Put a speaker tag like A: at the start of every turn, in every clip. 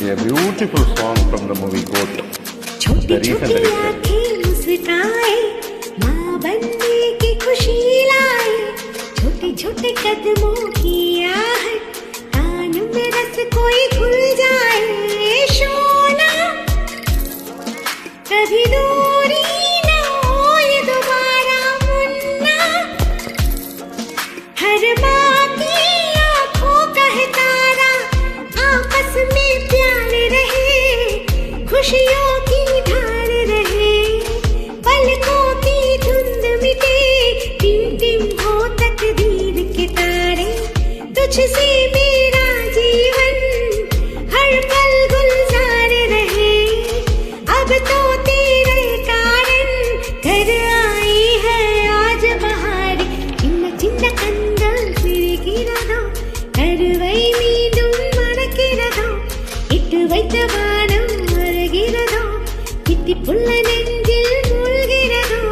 A: A beautiful song from the movie Goat. The recent
B: छोटे कदमों की आहट कान में रस कोई खुल जाए शोना कभी दूरी ना हो ये दोबारा मुन्ना हर माँ की आँखों का है तारा आपस में प्यार रहे खुशियों की धार रहे पलकों की धुंध मिटे टिम टिम हो तकदीर के तारे तुझसे मेरा जीवन हर पल गुलजार रहे अब तो तेरे कारण घर आई है आज बहार चिन्न चिन्न कंदल सिरिगिरदो करुवै मींडुम मणकिरदो इट्टु वैत्त वाனம் मरुगिरदो तित्तिपुल्ल नेंजिल मूழ்கிறதோ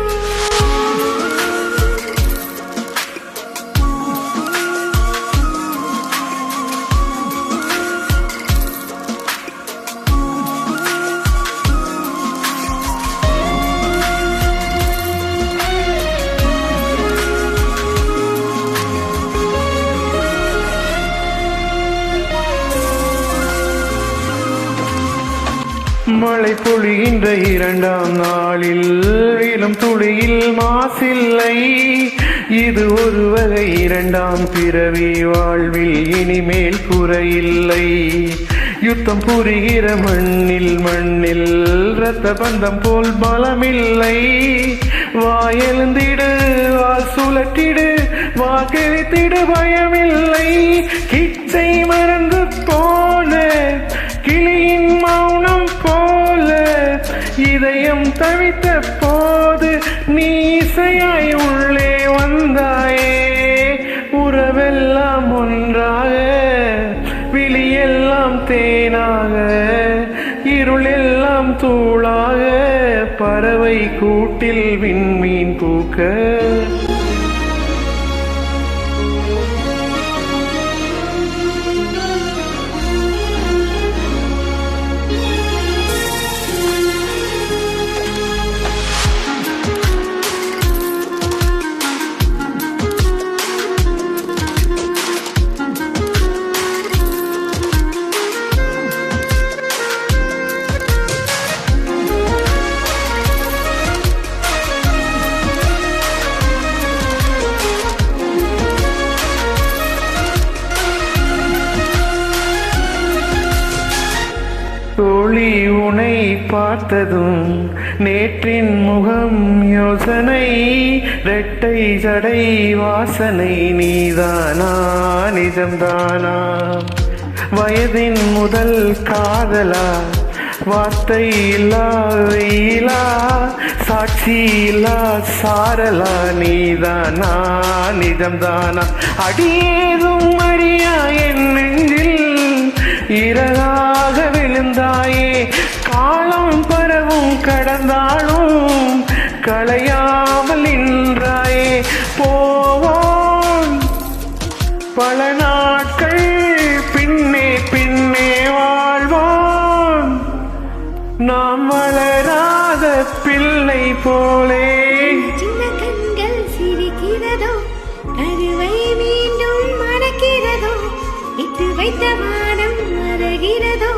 A: மழை பொழிகின்ற இரண்டாம் நாளில் இளம் துளியில் மாசில்லை இது ஒரு வகை இரண்டாம் பிறவி வாழ்வில் இனிமேல் குறையில்லை யுத்தம் புரிகிற மண்ணில் இரத்த பந்தம் போல் பலமில்லை வாயெழுந்திடு வால் சுழற்றிடு வாக்களித்திடு பயமில்லை கிச்சை மறந்து போன கிளியின் மௌனம் போல இதயம் தவித்த போது நீ இசையாய் உள்ளே வந்தாயே உறவெல்லாம் ஒன்றாக விழியெல்லாம் தேனாக இருளெல்லாம் தூளாக பறவை கூட்டில் விண்மீன் பூக்க தோழி உனை பார்த்ததும் நேற்றின் முகம் யோசனை இரட்டை ஜடை வாசனை நீதானா நிஜம்தானா வயதின் முதல் காதலா வார்த்தை இல்லா வெயிலா சாட்சி இல்லா சாரலா நீதானா நிஜம்தானா அடியேதும் அறியா என் நெஞ்சில் இறகாக விழுந்தாயே காலம் பரவும் கடந்தாலும் களையாமல் நின்றாயே போவோம் பல நாட்கள் பின்னே பின்னே வாழ்வோம் நாம் வளராத பிள்ளை போலே
B: சின்ன கண்கள் சிரிக்கிறதோ கருவை மீண்டும் மறக்கிறதோ இட்டு வைத்த வானம் மறகிறதோ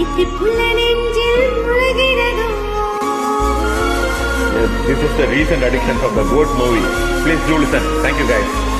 B: இத்திப்புள்ள நெஞ்சில் முழுகிறதோ.
A: This is the recent addiction from the Goat movie. Please do listen. Thank you guys.